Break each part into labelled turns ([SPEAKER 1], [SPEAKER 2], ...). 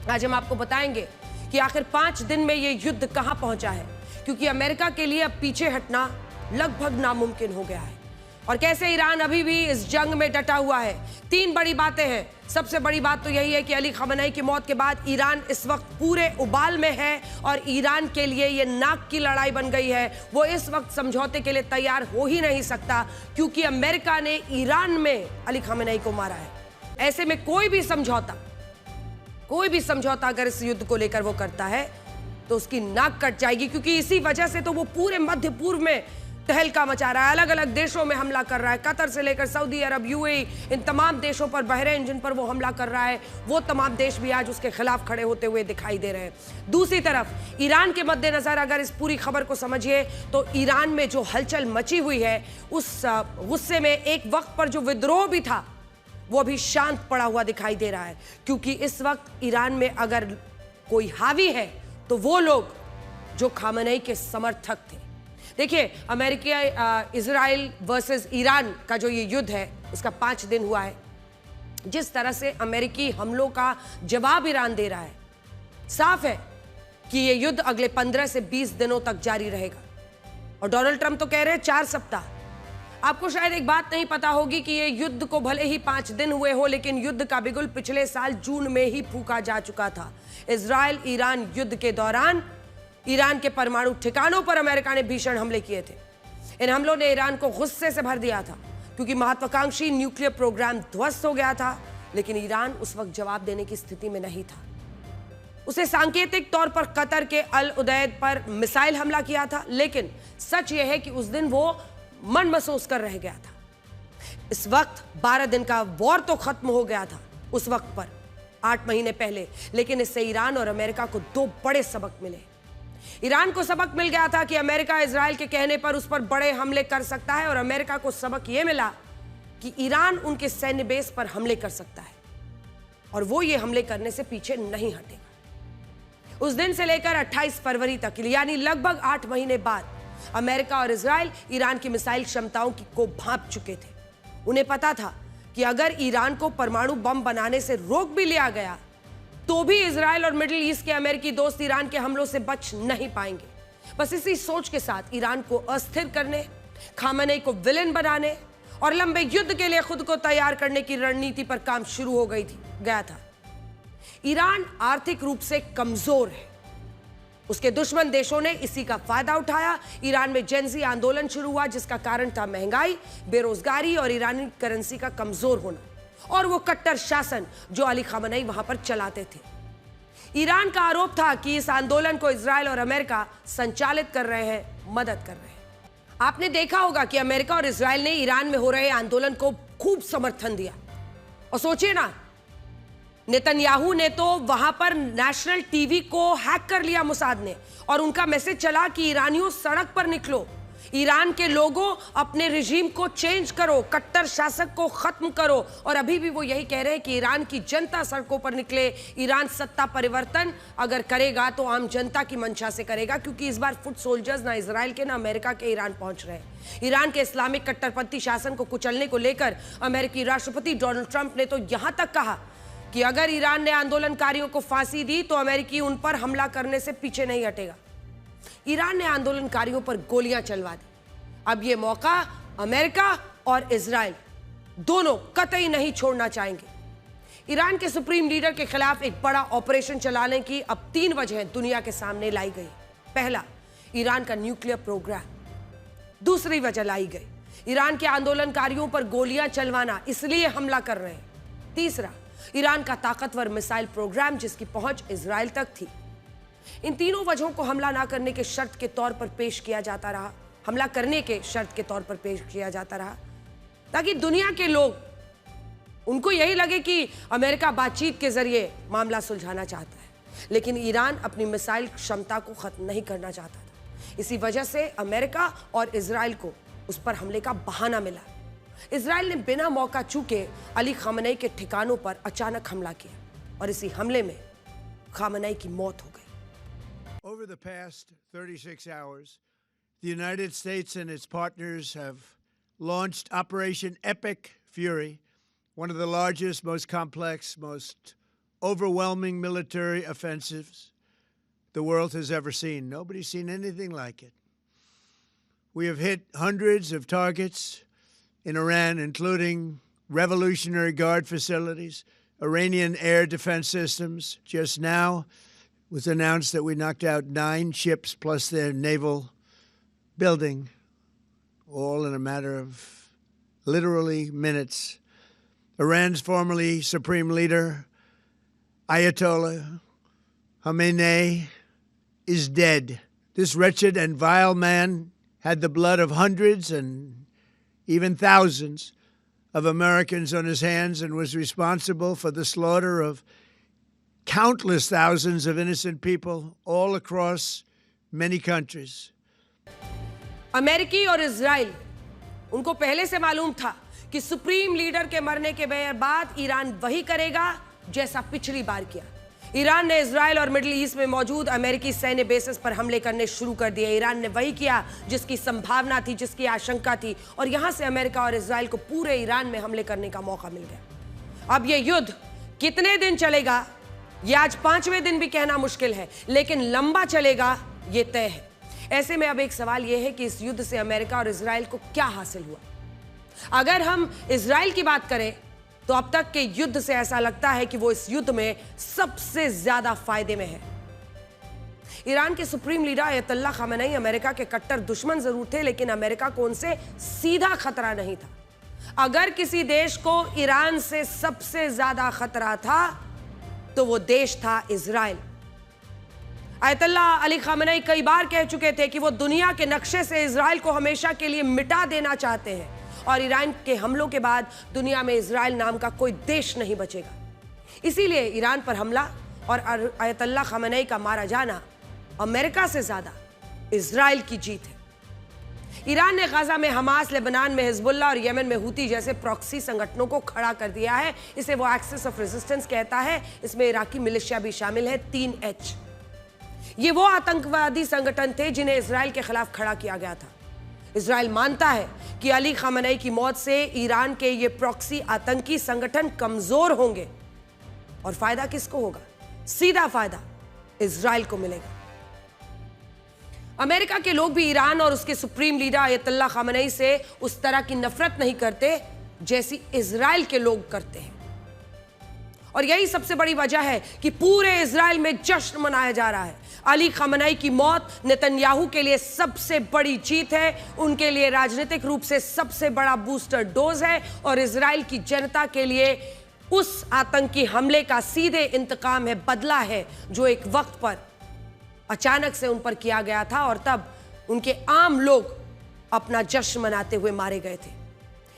[SPEAKER 1] आज हम आपको बताएंगे कि आखिर 5 दिन में यह युद्ध कहां पहुंचा है, क्योंकि अमेरिका के लिए अब पीछे हटना लगभग नामुमकिन हो गया है और कैसे ईरान अभी भी इस जंग में डटा हुआ है। 3 बड़ी बातें हैं। सबसे बड़ी बात तो यही है कि अली खamenei की मौत के बाद ईरान इस वक्त पूरे उबाल में है और ईरान के लिए यह नाक की लड़ाई बन गई है। वो इस वक्त समझौते के लिए तैयार हो ही नहीं सकता, क्योंकि अमेरिका ने ईरान में अली खamenei को मारा है। ऐसे में कोई भी समझौता अगर इस युद्ध को लेकर वो करता है तो उसकी नाक कट जाएगी, क्योंकि इसी वजह से तो वो पूरे मध्य पूर्व में तहलका मचा रहा है, अलग अलग देशों में हमला कर रहा है, कतर से लेकर सऊदी अरब, यूएई, इन तमाम देशों पर, बहरीन जिन पर वो हमला कर रहा है, वो तमाम देश भी आज उसके खिलाफ खड़े होते हुए दिखाई दे रहे हैं। दूसरी तरफ ईरान के मद्देनजर अगर इस पूरी खबर को समझिए तो ईरान में जो हलचल मची हुई है, उस गुस्से में एक वक्त पर जो विद्रोह भी था वो अभी शांत पड़ा हुआ दिखाई दे रहा है, क्योंकि इस वक्त ईरान में अगर कोई हावी है तो वो लोग जो खamenei के समर्थक थे। देखिए, अमेरिका इजराइल वर्सेस ईरान का जो ये युद्ध है, इसका 5 दिन हुआ है। जिस तरह से अमेरिकी हमलों का जवाब ईरान दे रहा है, साफ है कि ये युद्ध अगले 15 से 20 दिनों तक जारी रहेगा। और डोनाल्ड ट्रंप तो कह रहे हैं 4 सप्ताह। आपको शायद एक बात नहीं पता होगी कि ये युद्ध को भले ही 5 दिन हुए हो, लेकिन युद्ध का बिगुल पिछले साल जून में ही फूंका जा चुका था। इजराइल ईरान युद्ध के दौरान ईरान के परमाणु ठिकानों पर अमेरिका ने भीषण हमले किए थे। इन हमलों ने ईरान को गुस्से से भर दिया था, क्योंकि महत्वाकांक्षी न्यूक्लियर प्रोग्राम ध्वस्त हो गया था। लेकिन ईरान उस वक्त जवाब देने की स्थिति में नहीं था। उसे सांकेतिक तौर पर कतर के अल उदैद पर मिसाइल हमला किया था, लेकिन सच यह है कि उस दिन वो मन महसूस कर रह गया था। इस वक्त 12 दिन का वॉर तो खत्म हो गया था उस वक्त पर, 8 महीने पहले, लेकिन इससे ईरान और अमेरिका को 2 बड़े सबक मिले। ईरान को सबक मिल गया था कि अमेरिका इजराइल के कहने पर उस पर बड़े हमले कर सकता है, और अमेरिका को सबक यह मिला कि ईरान उनके सैन्य बेस पर हमले कर सकता है और वो ये हमले करने से पीछे नहीं हटेगा। उस दिन से लेकर 28 फरवरी तक, यानी लगभग 8 महीने बाद, अमेरिका और इजराइल ईरान की मिसाइल क्षमताओं को भांप चुके थे। उन्हें पता था कि अगर ईरान को परमाणु बम बनाने से रोक भी लिया गया तो भी इजराइल और मिडिल ईस्ट के अमेरिकी दोस्त ईरान के हमलों से बच नहीं पाएंगे। बस इसी सोच के साथ ईरान को अस्थिर करने, खamenei को विलेन बनाने और लंबे युद्ध के लिए खुद को तैयार करने की रणनीति पर काम शुरू हो गया था। ईरान आर्थिक रूप से कमजोर है। उसके दुश्मन देशों ने इसी का फायदा उठाया। ईरान में जेनजी आंदोलन शुरू हुआ, जिसका कारण था महंगाई, बेरोजगारी और ईरानी करेंसी का कमजोर होना, और वो कट्टर शासन जो अली खamenei वहां पर चलाते थे। ईरान का आरोप था कि इस आंदोलन को इजराइल और अमेरिका संचालित कर रहे हैं, मदद कर रहे हैं। आपने देखा होगा कि अमेरिका और इजराइल ने ईरान में हो रहे आंदोलन को खूब समर्थन दिया। और सोचिए ना, नेतन्याहू ने तो वहां पर नेशनल टीवी को हैक कर लिया मोसाद ने, और उनका मैसेज चला कि ईरानियों सड़क पर निकलो, ईरान के लोगों अपने रिजीम को चेंज करो, कट्टर शासक को खत्म करो। और अभी भी वो यही कह रहे हैं कि ईरान की जनता सड़कों पर निकले। ईरान सत्ता परिवर्तन अगर करेगा तो आम जनता की मंशा से करेगा, क्योंकि इस बार फुट सोल्जर्स ना इजराइल के ना अमेरिका के ईरान पहुंच रहे हैं। ईरान के इस्लामिक कट्टरपंथी शासन को कुचलने को लेकर अमेरिकी राष्ट्रपति डोनाल्ड ट्रंप ने तो यहां तक कहा कि अगर ईरान ने आंदोलनकारियों को फांसी दी तो अमेरिकी उन पर हमला करने से पीछे नहीं हटेगा। ईरान ने आंदोलनकारियों पर गोलियां चलवा दी। अब यह मौका अमेरिका और इजराइल दोनों कतई नहीं छोड़ना चाहेंगे। ईरान के सुप्रीम लीडर के खिलाफ एक बड़ा ऑपरेशन चलाने की अब 3 वजहें दुनिया के सामने लाई गई। पहला, ईरान का न्यूक्लियर प्रोग्राम। दूसरी वजह लाई गई, ईरान के आंदोलनकारियों पर गोलियां चलवाना, इसलिए हमला कर रहे हैं। तीसरा, ईरान का ताकतवर मिसाइल प्रोग्राम, जिसकी पहुंच इजराइल तक थी। इन तीनों वजहों को हमला ना करने के शर्त के तौर पर पेश किया जाता रहा, हमला करने के शर्त के तौर पर पेश किया जाता रहा, ताकि दुनिया के लोग, उनको यही लगे कि अमेरिका बातचीत के जरिए मामला सुलझाना चाहता है, लेकिन ईरान अपनी मिसाइल क्षमता को खत्म नहीं करना चाहता था। इसी वजह से अमेरिका और इजराइल को उस पर हमले का बहाना मिला। इजराइल ने बिना मौका चूके अली खamenei के ठिकानों पर अचानक हमला किया, और इसी हमले में खamenei की मौत हो गई।
[SPEAKER 2] Over the past 36 hours, the United States and its partners have launched Operation Epic Fury, one of the largest, most complex, most overwhelming military offensives the world has ever seen. Nobody's seen anything like it. We have hit hundreds of targets in Iran, including Revolutionary Guard facilities, Iranian air defense systems. Just now it was announced that we knocked out 9 ships plus their naval building, all in a matter of literally minutes. Iran's formerly supreme leader, Ayatollah Khamenei, is dead. This wretched and vile man had the blood of hundreds and even thousands of Americans on his hands and was responsible for the slaughter of countless thousands of innocent people all across many countries.
[SPEAKER 1] अमेरिकी और Israel, उनको पहले से मालूम था कि supreme leader के मरने के बाद ईरान वही करेगा जैसा पिछली बार किया। ईरान ने इजराइल और मिडिल ईस्ट में मौजूद अमेरिकी सैन्य बेसेस पर हमले करने शुरू कर दिए। ईरान ने वही किया जिसकी संभावना थी, जिसकी आशंका थी, और यहां से अमेरिका और इजराइल को पूरे ईरान में हमले करने का मौका मिल गया। अब यह युद्ध कितने दिन चलेगा, यह आज 5वें दिन भी कहना मुश्किल है, लेकिन लंबा चलेगा यह तय है। ऐसे में अब एक सवाल यह है कि इस युद्ध से अमेरिका और इजराइल को क्या हासिल हुआ। अगर हम इजराइल की बात करें तो अब तक के युद्ध से ऐसा लगता है कि वो इस युद्ध में सबसे ज्यादा फायदे में है। ईरान के supreme leader Ayatollah Khamenei America के कट्टर दुश्मन जरूर थे, लेकिन अमेरिका को उनसे सीधा खतरा नहीं था। अगर किसी देश को ईरान से सबसे ज्यादा खतरा था तो वो देश था इजराइल। अयतुल्लाह अली खामेनी कई बार कह चुके थे कि वो दुनिया के नक्शे से इजराइल को हमेशा के लिए मिटा देना चाहते हैं, और ईरान के हमलों के बाद दुनिया में इजराइल नाम का कोई देश नहीं बचेगा। इसीलिए ईरान पर हमला और अयतुल्लाह खामेनी का मारा जाना अमेरिका से ज्यादा इजराइल की जीत है। ईरान ने गाजा में हमास, लेबनान में हिजबुल्लाह और यमन में हूती जैसे प्रॉक्सी संगठनों को खड़ा कर दिया है। इसे वो एक्सिस ऑफ रेजिस्टेंस कहता है। इसमें इराकी मिलिशिया भी शामिल है, 3H। ये वो आतंकवादी संगठन थे जिन्हें इजराइल के खिलाफ खड़ा किया गया था। इजराइल मानता है कि अली खामेनी की मौत से ईरान के ये प्रॉक्सी आतंकी संगठन कमजोर होंगे, और फायदा किसको होगा? सीधा फायदा इजराइल को मिलेगा। अमेरिका के लोग भी ईरान और उसके सुप्रीम लीडर अयतुल्लाह खामेनी से उस तरह की नफरत नहीं करते जैसी इजराइल के लोग करते हैं, और यही सबसे बड़ी वजह है कि पूरे इजराइल में जश्न मनाया जा रहा है। अली खामेनी की मौत नेतन्याहू के लिए सबसे बड़ी जीत है, उनके लिए राजनीतिक रूप से सबसे बड़ा बूस्टर डोज है, और इजराइल की जनता के लिए उस आतंकी हमले का सीधे इंतकाम है, बदला है, जो एक वक्त पर अचानक से उन पर किया गया था, और तब उनके आम लोग अपना जश्न मनाते हुए मारे गए थे।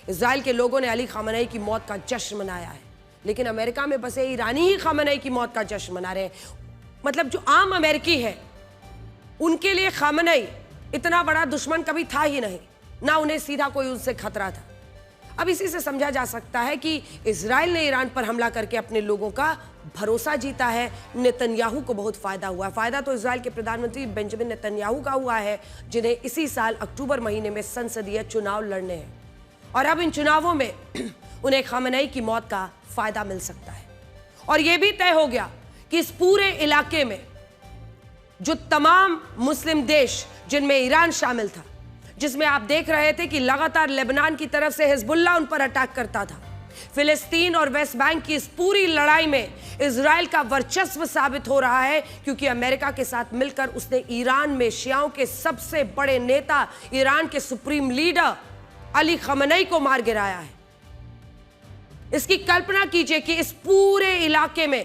[SPEAKER 1] इजराइल के लोगों ने अली खामेनी की मौत का जश्न मनाया है, लेकिन अमेरिका में बसे ईरानी ही खामेनी की मौत का जश्न मना रहे हैं। मतलब जो आम अमेरिकी है, उनके लिए खामेनी इतना बड़ा दुश्मन कभी था ही नहीं, ना उन्हें सीधा कोई उनसे खतरा था। अब इसी से समझा जा सकता है कि इजराइल ने ईरान पर हमला करके अपने लोगों का भरोसा जीता है। नेतन्याहू को बहुत फायदा हुआ। फायदा तो इजराइल के प्रधानमंत्री बेंजामिन नेतन्याहू का हुआ है, जिन्हें इसी साल अक्टूबर महीने में संसदीय चुनाव लड़ने हैं, और अब इन चुनावों में उन्हें खामेनी की मौत का फायदा मिल सकता है। और यह भी तय हो गया कि इस पूरे इलाके में जो तमाम मुस्लिम देश, जिनमें ईरान शामिल था, जिसमें आप देख रहे थे कि लगातार लेबनान की तरफ से हिजबुल्लाह उन पर अटैक करता था, फिलिस्तीन और वेस्ट बैंक की इस पूरी लड़ाई में इजराइल का वर्चस्व साबित हो रहा है, क्योंकि अमेरिका के साथ मिलकर उसने ईरान में शियाओं के सबसे बड़े नेता, ईरान के सुप्रीम लीडर अली खामेनी को मार गिराया है। इसकी कल्पना कीजिए कि इस पूरे इलाके में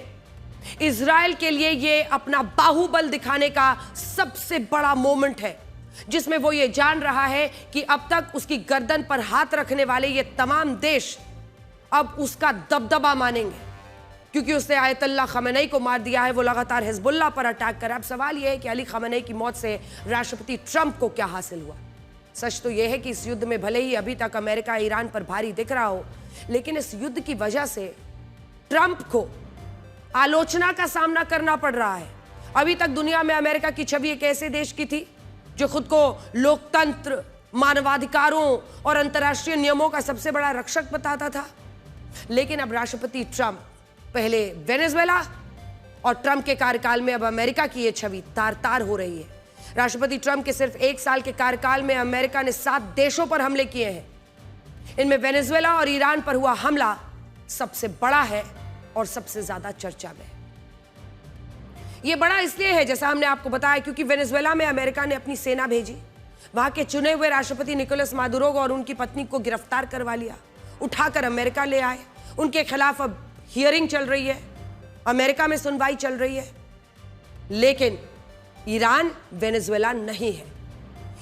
[SPEAKER 1] इजराइल के लिए यह अपना बाहुबल दिखाने का सबसे बड़ा मोमेंट है, जिसमें वो ये जान रहा है कि अब तक उसकी गर्दन पर हाथ रखने वाले ये तमाम देश अब उसका दबदबा मानेंगे, क्योंकि उसने अयतुल्लाह खामेनी को मार दिया है। वो लगातार हिजबुल्लाह पर अटैक कर। अब सवाल यह है कि अली खामेनी की मौत से राष्ट्रपति ट्रंप को क्या हासिल हुआ? सच तो यह है कि इस युद्ध में भले ही अभी तक अमेरिका ईरान पर भारी दिख रहा हो, लेकिन इस युद्ध की वजह से ट्रंप को आलोचना का सामना करना पड़ रहा है। अभी तक दुनिया में अमेरिका की छवि एक ऐसे देश की थी जो खुद को लोकतंत्र, मानवाधिकारों और अंतर्राष्ट्रीय नियमों का सबसे बड़ा रक्षक बताता था, लेकिन अब राष्ट्रपति ट्रंप पहले वेनेजुएला और ट्रंप के कार्यकाल में अब अमेरिका की यह छवि तार तार हो रही है। राष्ट्रपति ट्रंप के सिर्फ 1 साल के कार्यकाल में अमेरिका ने 7 देशों पर हमले किए हैं। इनमें वेनेजुएला और ईरान पर हुआ हमला सबसे बड़ा है और सबसे ज्यादा चर्चा में है। यह बड़ा इसलिए है, जैसा हमने आपको बताया, क्योंकि वेनेजुएला में अमेरिका ने अपनी सेना भेजी, वहां के चुने हुए राष्ट्रपति निकोलस मादुरो और उनकी पत्नी को गिरफ्तार करवा लिया, उठाकर अमेरिका ले आए। उनके खिलाफ अब हियरिंग चल रही है, अमेरिका में सुनवाई चल रही है। लेकिन ईरान वेनेजुएला नहीं है।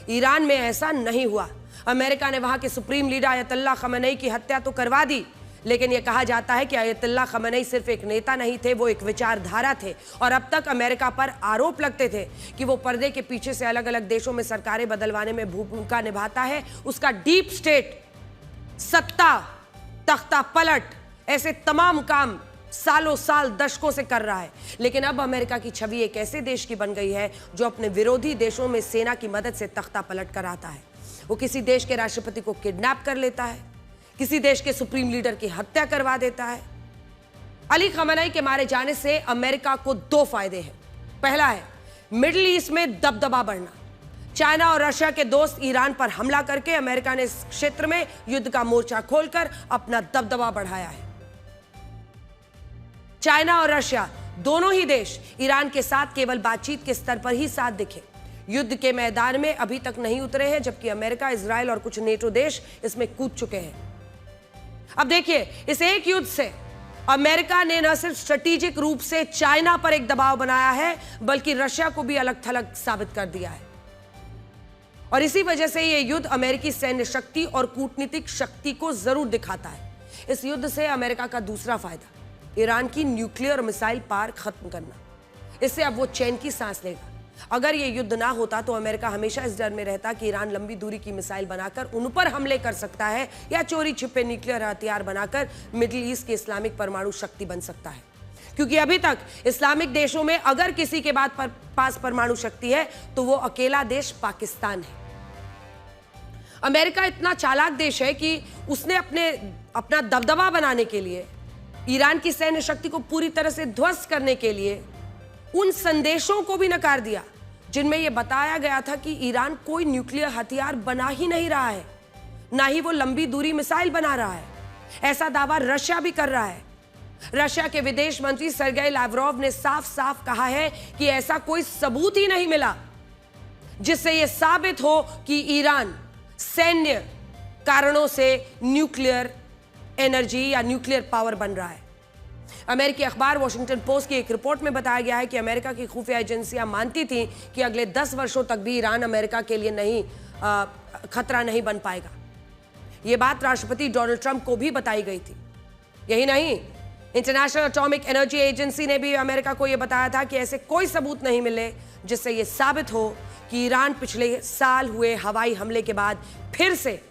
[SPEAKER 1] ईरान में ऐसा नहीं हुआ। अमेरिका ने वहां के सुप्रीम लीडर अयतुल्लाह खमेनी की हत्या तो करवा दी, लेकिन यह कहा जाता है कि अयतुल्लाह खमेनी सिर्फ एक नेता नहीं थे, वो एक विचारधारा थे। और अब तक अमेरिका पर आरोप लगते थे कि वो पर्दे के पीछे से अलग अलग देशों में सरकारें बदलवाने में भूमिका निभाता है। उसका डीप स्टेट, सत्ता, तख्ता पलट, ऐसे तमाम काम सालों साल, दशकों से कर रहा है। लेकिन अब अमेरिका की छवि एक ऐसे देश की बन गई है जो अपने विरोधी देशों में सेना की मदद से तख्ता पलट कर आता है। वो किसी देश के राष्ट्रपति को किडनैप कर लेता है, किसी देश के सुप्रीम लीडर की हत्या करवा देता है। अली खमेनी के मारे जाने से अमेरिका को 2 फायदे हैं। पहला है मिडिल ईस्ट में दबदबा बढ़ना। चाइना और रशिया के दोस्त ईरान पर हमला करके अमेरिका ने इस क्षेत्र में युद्ध का मोर्चा खोलकर अपना दबदबा बढ़ाया है। चाइना और रशिया दोनों ही देश ईरान के साथ केवल बातचीत के स्तर पर ही साथ दिखे, युद्ध के मैदान में अभी तक नहीं उतरे हैं, जबकि अमेरिका, इजराइल और कुछ नेटो देश इसमें कूद चुके हैं। अब देखिए, इस एक युद्ध से अमेरिका ने न सिर्फ स्ट्रेटेजिक रूप से चाइना पर एक दबाव बनाया है, बल्कि रशिया को भी अलग थलग साबित कर दिया है। और इसी वजह से यह युद्ध अमेरिकी सैन्य शक्ति और कूटनीतिक शक्ति को जरूर दिखाता है। इस युद्ध से अमेरिका का दूसरा फायदा, ईरान की न्यूक्लियर मिसाइल पार खत्म करना। इससे अब वो चैन की सांस लेगा। अगर ये युद्ध ना होता तो अमेरिका हमेशा इस डर में रहता कि ईरान लंबी दूरी की मिसाइल बनाकर उन पर हमले कर सकता है या चोरी छिपे न्यूक्लियर हथियार बनाकर मिडिल ईस्ट की इस्लामिक परमाणु शक्ति बन सकता है। क्योंकि अभी तक इस्लामिक देशों में अगर किसी के पास परमाणु शक्ति है तो वो अकेला देश पाकिस्तान है। अमेरिका इतना चालाक देश है कि उसने अपना दबदबा बनाने के लिए, ईरान की सैन्य शक्ति को पूरी तरह से ध्वस्त करने के लिए उन संदेशों को भी नकार दिया जिनमें यह बताया गया था कि ईरान कोई न्यूक्लियर हथियार बना ही नहीं रहा है, ना ही वो लंबी दूरी मिसाइल बना रहा है। ऐसा दावा रशिया भी कर रहा है। रशिया के विदेश मंत्री सर्गेई लावरोव ने साफ साफ कहा है कि ऐसा कोई सबूत ही नहीं मिला जिससे यह साबित हो कि ईरान सैन्य कारणों से न्यूक्लियर एनर्जी या न्यूक्लियर पावर बन रहा है। अमेरिकी अखबार वॉशिंगटन पोस्ट की एक रिपोर्ट में बताया गया है कि अमेरिका की खुफिया एजेंसियां मानती थीं कि अगले 10 वर्षों तक भी ईरान अमेरिका के लिए खतरा नहीं बन पाएगा। यह बात राष्ट्रपति डोनाल्ड ट्रंप को भी बताई गई थी। यही नहीं, इंटरनेशनल एटॉमिक एनर्जी एजेंसी ने भी अमेरिका को यह बताया था कि ऐसे कोई सबूत नहीं मिले जिससे यह साबित हो कि ईरान पिछले साल हुए हवाई हमले के बाद फिर से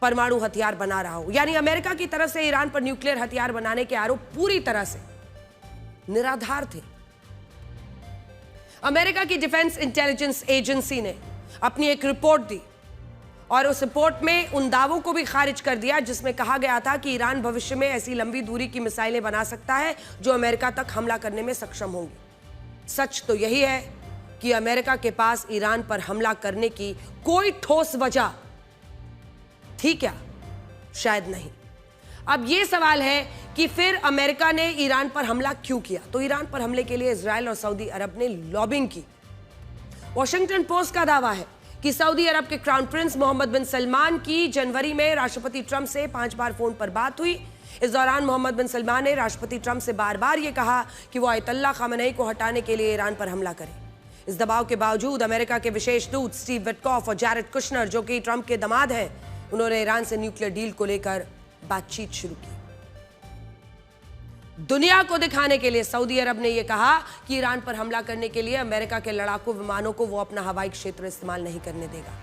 [SPEAKER 1] परमाणु हथियार बना रहा हो। यानी अमेरिका की तरफ से ईरान पर न्यूक्लियर हथियार बनाने के आरोप पूरी तरह से निराधार थे। अमेरिका की डिफेंस इंटेलिजेंस एजेंसी ने अपनी एक रिपोर्ट दी और उस रिपोर्ट में उन दावों को भी खारिज कर दिया जिसमें कहा गया था कि ईरान भविष्य में ऐसी लंबी दूरी की मिसाइलें बना सकता है जो अमेरिका तक हमला करने में सक्षम होंगी। सच तो यही है कि अमेरिका के पास ईरान पर हमला करने की कोई ठोस वजह थी क्या? शायद नहीं। अब यह सवाल है कि फिर अमेरिका ने ईरान पर हमला क्यों किया? तो ईरान पर हमले के लिए इजराइल और सऊदी अरब ने लॉबिंग की। वॉशिंगटन पोस्ट का दावा है कि सऊदी अरब के क्राउन प्रिंस मोहम्मद बिन सलमान की जनवरी में राष्ट्रपति ट्रंप से 5 बार फोन पर बात हुई। इस दौरान मोहम्मद बिन सलमान ने राष्ट्रपति ट्रंप से बार बार यह कहा कि वो अयतुल्लाह खमेनी को हटाने के लिए ईरान पर हमला करे। इस दबाव के बावजूद अमेरिका के विशेष दूत स्टीव विटकॉफ और जैरेड कुशनर, जो कि ट्रंप के दामाद हैं, उन्होंने ईरान से न्यूक्लियर डील को लेकर बातचीत शुरू की। दुनिया को दिखाने के लिए सऊदी अरब ने यह कहा कि ईरान पर हमला करने के लिए अमेरिका के लड़ाकू विमानों को वो अपना हवाई क्षेत्र इस्तेमाल नहीं करने देगा,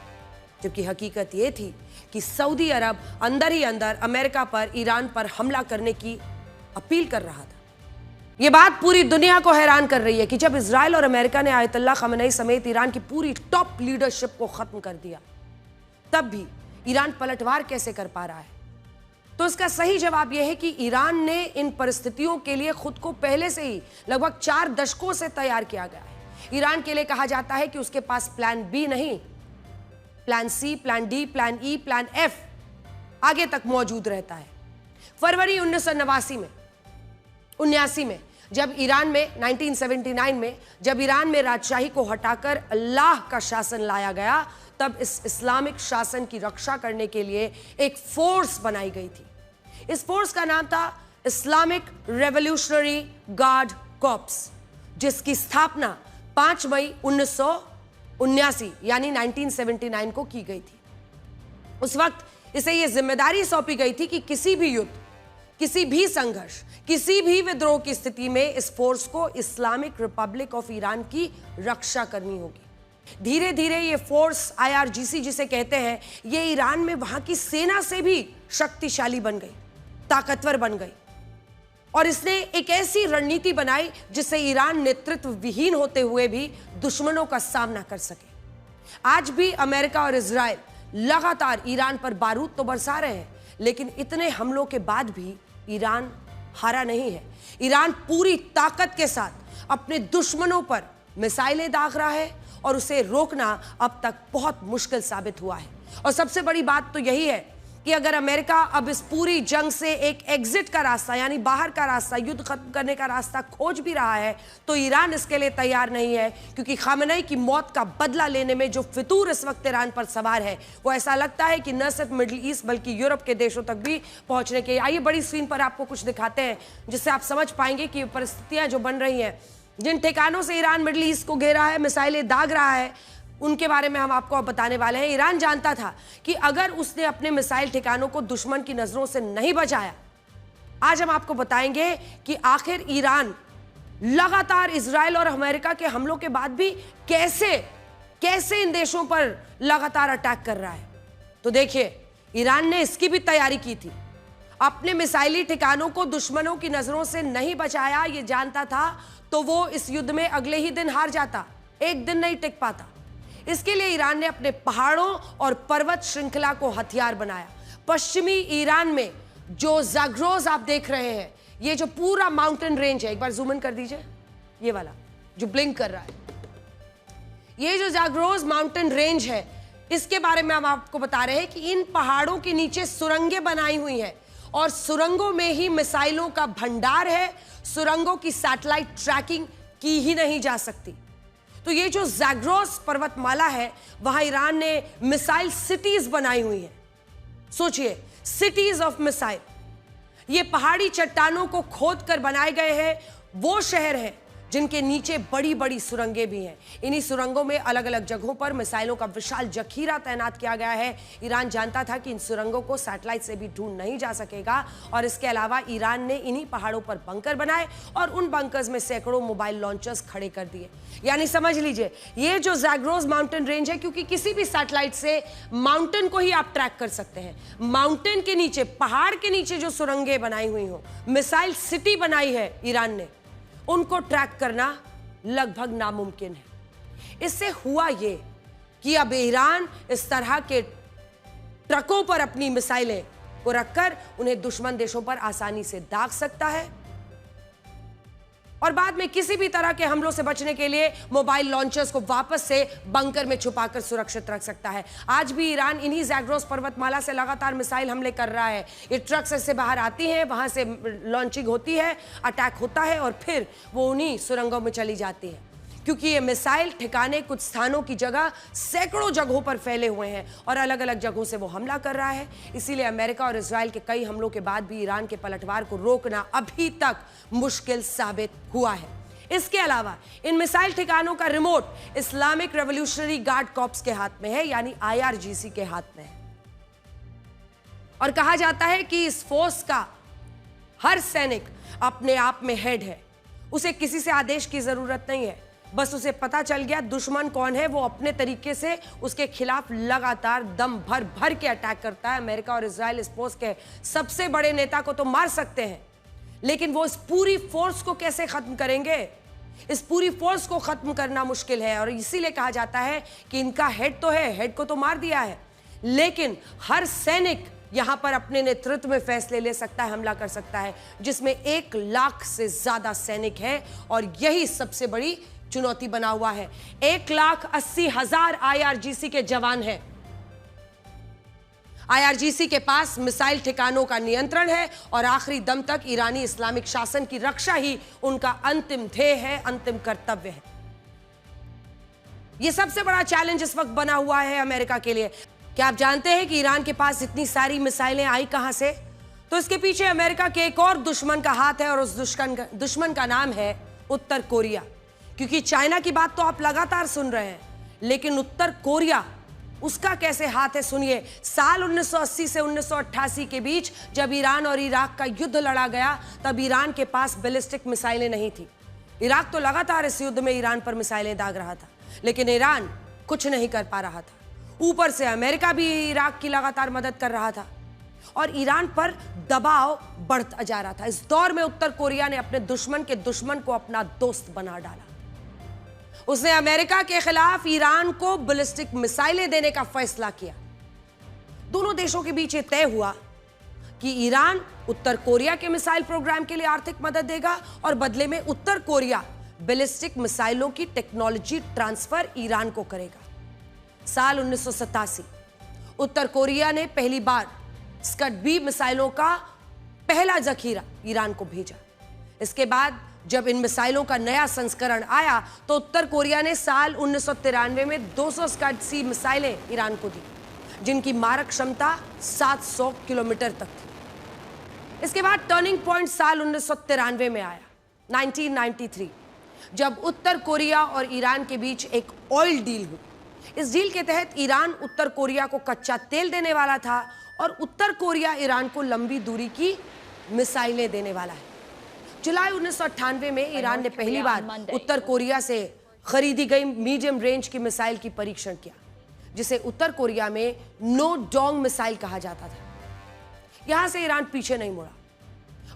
[SPEAKER 1] जबकि हकीकत यह थी कि सऊदी अरब अंदर ही अंदर अमेरिका पर, ईरान पर हमला करने की अपील कर रहा था। यह बात पूरी दुनिया को हैरान कर रही है कि जब इजराइल और अमेरिका ने अयतुल्लाह खमेनी समेत ईरान की पूरी टॉप लीडरशिप को खत्म कर दिया, तब भी ईरान पलटवार कैसे कर पा रहा है? तो इसका सही जवाब यह है कि ईरान ने इन परिस्थितियों के लिए खुद को पहले से ही लगभग 4 दशकों से तैयार किया गया है। ईरान के लिए कहा जाता है कि उसके पास प्लान बी नहीं, plan C, plan D, plan E, plan F आगे तक मौजूद रहता है। फरवरी 1979 में जब ईरान में 1979 में जब ईरान में राजशाही को हटाकर अल्लाह का शासन लाया गया, तब इस इस्लामिक शासन की रक्षा करने के लिए एक फोर्स बनाई गई थी। इस फोर्स का नाम था इस्लामिक रेवोल्यूशनरी गार्ड कॉर्प्स, जिसकी स्थापना 5 मई 1979 यानी 1979 को की गई थी। उस वक्त इसे यह जिम्मेदारी सौंपी गई थी कि किसी भी युद्ध, किसी भी संघर्ष, किसी भी विद्रोह की स्थिति में इस फोर्स को इस्लामिक रिपब्लिक ऑफ ईरान की रक्षा करनी होगी। धीरे धीरे ये फोर्स IRGC जिसे कहते हैं, ये ईरान में वहां की सेना से भी शक्तिशाली बन गई, ताकतवर बन गई, और इसने एक ऐसी रणनीति बनाई जिससे ईरान नेतृत्व विहीन होते हुए भी दुश्मनों का सामना कर सके। आज भी अमेरिका और इजराइल लगातार ईरान पर बारूद तो बरसा रहे हैं, लेकिन इतने हमलों के बाद भी ईरान हारा नहीं है। ईरान पूरी ताकत के साथ अपने दुश्मनों पर मिसाइलें दाग रहा है और उसे रोकना अब तक बहुत मुश्किल साबित हुआ है। और सबसे बड़ी बात तो यही है कि अगर अमेरिका अब इस पूरी जंग से एक एग्जिट का रास्ता यानी बाहर का रास्ता, युद्ध खत्म करने का रास्ता खोज भी रहा है, तो ईरान इसके लिए तैयार नहीं है, क्योंकि खामेनेई की मौत का बदला लेने में जो फितूर इस वक्त ईरान पर सवार है, वो ऐसा लगता है कि न सिर्फ मिडिल ईस्ट बल्कि यूरोप के देशों तक भी पहुंचने के। आइए बड़ी स्क्रीन पर आपको कुछ दिखाते हैं जिससे आप समझ पाएंगे कि परिस्थितियां जो बन रही हैं, जिन ठिकानों से ईरान मिडिल ईस्ट को घेरा है, मिसाइलें दाग रहा है, उनके बारे में हम आपको अब बताने वाले हैं। ईरान जानता था कि अगर उसने अपने मिसाइल ठिकानों को दुश्मन की नजरों से नहीं बचाया, आज हम आपको बताएंगे कि आखिर ईरान लगातार इजराइल और अमेरिका के हमलों के बाद भी कैसे इन देशों पर लगातार अटैक कर रहा है। तो देखिए, ईरान ने इसकी भी तैयारी की थी। अपने मिसाइली ठिकानों को दुश्मनों की नजरों से नहीं बचाया, ये जानता था तो वो इस युद्ध में अगले ही दिन हार जाता, एक दिन नहीं टिक पाता। इसके लिए ईरान ने अपने पहाड़ों और पर्वत श्रृंखला को हथियार बनाया। पश्चिमी ईरान में जो ज़ाग्रोस आप देख रहे हैं, ये जो पूरा माउंटेन रेंज है, एक बार जूम इन कर दीजिए, ये वाला जो ब्लिंक कर रहा है, ये जो ज़ाग्रोस माउंटेन रेंज है, इसके बारे में हम आपको बता रहे हैं कि इन पहाड़ों के नीचे सुरंगें बनाई हुई हैं और सुरंगों में ही मिसाइलों का भंडार है। सुरंगों की सैटेलाइट ट्रैकिंग की ही नहीं जा सकती। तो ये जो ज़ाग्रोस पर्वतमाला है, वहां ईरान ने मिसाइल सिटीज बनाई हुई हैं। सोचिए, सिटीज ऑफ मिसाइल। ये पहाड़ी चट्टानों को खोदकर बनाए गए हैं वो शहर हैं जिनके नीचे बड़ी बड़ी सुरंगें भी हैं। इन्हीं सुरंगों में अलग अलग जगहों पर मिसाइलों का विशाल जखीरा तैनात किया गया है। ईरान जानता था कि इन सुरंगों को सैटेलाइट से भी ढूंढ नहीं जा सकेगा, और इसके अलावा ईरान ने इन्हीं पहाड़ों पर बंकर बनाए और उन बंकर्स में सैकड़ों मोबाइल लॉन्चर्स खड़े कर दिए। यानी समझ लीजिए, ये जो ज़ाग्रोस माउंटेन रेंज है, क्योंकि किसी भी सैटेलाइट से माउंटेन को ही आप ट्रैक कर सकते हैं, माउंटेन के नीचे, पहाड़ के नीचे जो सुरंगें बनाई हुई हो, मिसाइल सिटी बनाई है ईरान ने, उनको ट्रैक करना लगभग नामुमकिन है। इससे हुआ ये कि अब ईरान इस तरह के ट्रकों पर अपनी मिसाइलें को रखकर उन्हें दुश्मन देशों पर आसानी से दाग सकता है और बाद में किसी भी तरह के हमलों से बचने के लिए मोबाइल लॉन्चर्स को वापस से बंकर में छुपाकर सुरक्षित रख सकता है। आज भी ईरान इन्हीं ज़ाग्रोस पर्वतमाला से लगातार मिसाइल हमले कर रहा है। ये ट्रक्स से बाहर आती हैं, वहां से लॉन्चिंग होती है, अटैक होता है और फिर वो उन्हीं सुरंगों में चली जाती है, क्योंकि ये मिसाइल ठिकाने कुछ स्थानों की जगह सैकड़ों जगहों पर फैले हुए हैं और अलग अलग जगहों से वो हमला कर रहा है। इसीलिए अमेरिका और इजराइल के कई हमलों के बाद भी ईरान के पलटवार को रोकना अभी तक मुश्किल साबित हुआ है। इसके अलावा इन मिसाइल ठिकानों का remote Islamic revolutionary guard corps के हाथ में है, यानी IRGC के हाथ में है। और कहा जाता है कि इस फोर्स का हर सैनिक अपने आप में हेड है। उसे किसी से आदेश की जरूरत नहीं है, बस उसे पता चल गया दुश्मन कौन है, वो अपने तरीके से उसके खिलाफ लगातार दम भर भर के अटैक करता है। अमेरिका और इजराइल इस फोर्स के सबसे बड़े नेता को तो मार सकते हैं, लेकिन वो इस पूरी फोर्स को कैसे खत्म करेंगे? इस पूरी फोर्स को खत्म करना मुश्किल है और इसीलिए कहा जाता है कि इनका हेड तो है, हेड को तो मार दिया है, लेकिन हर सैनिक यहां पर अपने नेतृत्व में फैसले ले सकता है, हमला कर सकता है, जिसमें 1 लाख से ज्यादा सैनिक हैं और यही सबसे बड़ी चुनौती बना हुआ है। 1,80,000 IRGC के जवान हैं। IRGC के पास मिसाइल ठिकानों का नियंत्रण है और आखिरी दम तक ईरानी इस्लामिक शासन की रक्षा ही उनका अंतिम ध्येय है, अंतिम कर्तव्य है। यह सबसे बड़ा चैलेंज इस वक्त बना हुआ है अमेरिका के लिए। क्या आप जानते हैं कि ईरान के पास इतनी सारी मिसाइलें आई कहां से? तो इसके पीछे अमेरिका के एक और दुश्मन का हाथ है और उस दुश्मन का नाम है उत्तर कोरिया। क्योंकि चाइना की बात तो आप लगातार सुन रहे हैं, लेकिन उत्तर कोरिया, उसका कैसे हाथ है सुनिए। साल 1980 से 1988 के बीच जब ईरान और इराक का युद्ध लड़ा गया, तब ईरान के पास बैलिस्टिक मिसाइलें नहीं थी। इराक तो लगातार इस युद्ध में ईरान पर मिसाइलें दाग रहा था, लेकिन ईरान कुछ नहीं कर पा रहा था। ऊपर से अमेरिका भी इराक की लगातार मदद कर रहा था और ईरान पर दबाव बढ़ता जा रहा था। इस दौर में उत्तर कोरिया ने अपने दुश्मन के दुश्मन को अपना दोस्त बना डाला। उसने अमेरिका के खिलाफ ईरान को बैलिस्टिक मिसाइलें देने का फैसला किया। दोनों देशों के बीच यह तय हुआ कि ईरान उत्तर कोरिया के मिसाइल प्रोग्राम के लिए आर्थिक मदद देगा और बदले में उत्तर कोरिया बैलिस्टिक मिसाइलों की टेक्नोलॉजी ट्रांसफर ईरान को करेगा। साल 1987 उत्तर कोरिया ने पहली बार स्कड-B मिसाइलों का पहला जखीरा ईरान को भेजा। इसके बाद जब इन मिसाइलों का नया संस्करण आया तो उत्तर कोरिया ने साल 1993 में 200 स्कड-C मिसाइलें ईरान को दी, जिनकी मारक क्षमता 700 किलोमीटर तक थी। इसके बाद टर्निंग पॉइंट साल 1993 में आया, 1993, जब उत्तर कोरिया और ईरान के बीच एक ऑयल डील हुई। इस डील के तहत ईरान उत्तर कोरिया को कच्चा तेल देने वाला था और उत्तर कोरिया ईरान को लंबी दूरी की मिसाइलें देने वाला है। जुलाई 1998 में ईरान ने पहली बार उत्तर कोरिया से खरीदी गई मीडियम रेंज की मिसाइल की परीक्षण किया, जिसे उत्तर कोरिया में नो डोंग मिसाइल कहा जाता था। यहां से ईरान पीछे नहीं मुड़ा।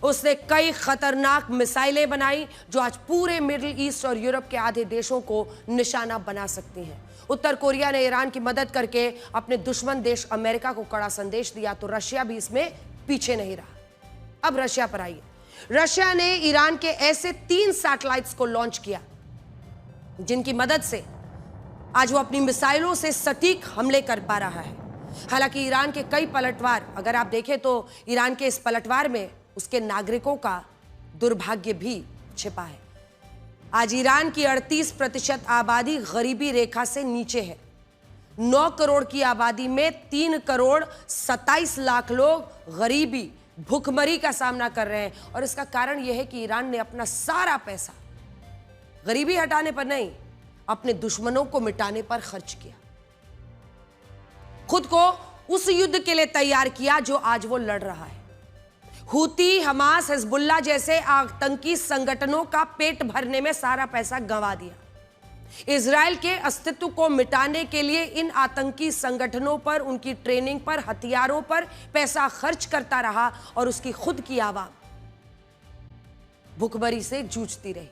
[SPEAKER 1] उसने कई खतरनाक मिसाइलें बनाई जो आज पूरे मिडिल ईस्ट और यूरोप के आधे देशों को निशाना बना सकती हैं। उत्तर कोरिया ने ईरान की मदद करके अपने दुश्मन देश अमेरिका को कड़ा संदेश दिया, तो रशिया भी इसमें पीछे नहीं रहा। अब रशिया पर आइए। रशिया ने ईरान के ऐसे 3 सैटेलाइट्स को लॉन्च किया जिनकी मदद से आज वो अपनी मिसाइलों से सटीक हमले कर पा रहा है। हालांकि ईरान के कई पलटवार, अगर आप देखें तो ईरान के इस पलटवार में उसके नागरिकों का दुर्भाग्य भी छिपा है। आज ईरान की 38% आबादी गरीबी रेखा से नीचे है। 9 करोड़ की आबादी में 3 करोड़ 27 लाख लोग गरीबी, भूखमरी का सामना कर रहे हैं और इसका कारण यह है कि ईरान ने अपना सारा पैसा गरीबी हटाने पर नहीं, अपने दुश्मनों को मिटाने पर खर्च किया। खुद को उस युद्ध के लिए तैयार किया जो आज वो लड़ रहा है। हूती, हमास, हिजबुल्ला जैसे आतंकी संगठनों का पेट भरने में सारा पैसा गंवा दिया। इजराइल के अस्तित्व को मिटाने के लिए इन आतंकी संगठनों पर, उनकी ट्रेनिंग पर, हथियारों पर पैसा खर्च करता रहा और उसकी खुद की आवाम भूखमरी से जूझती रही।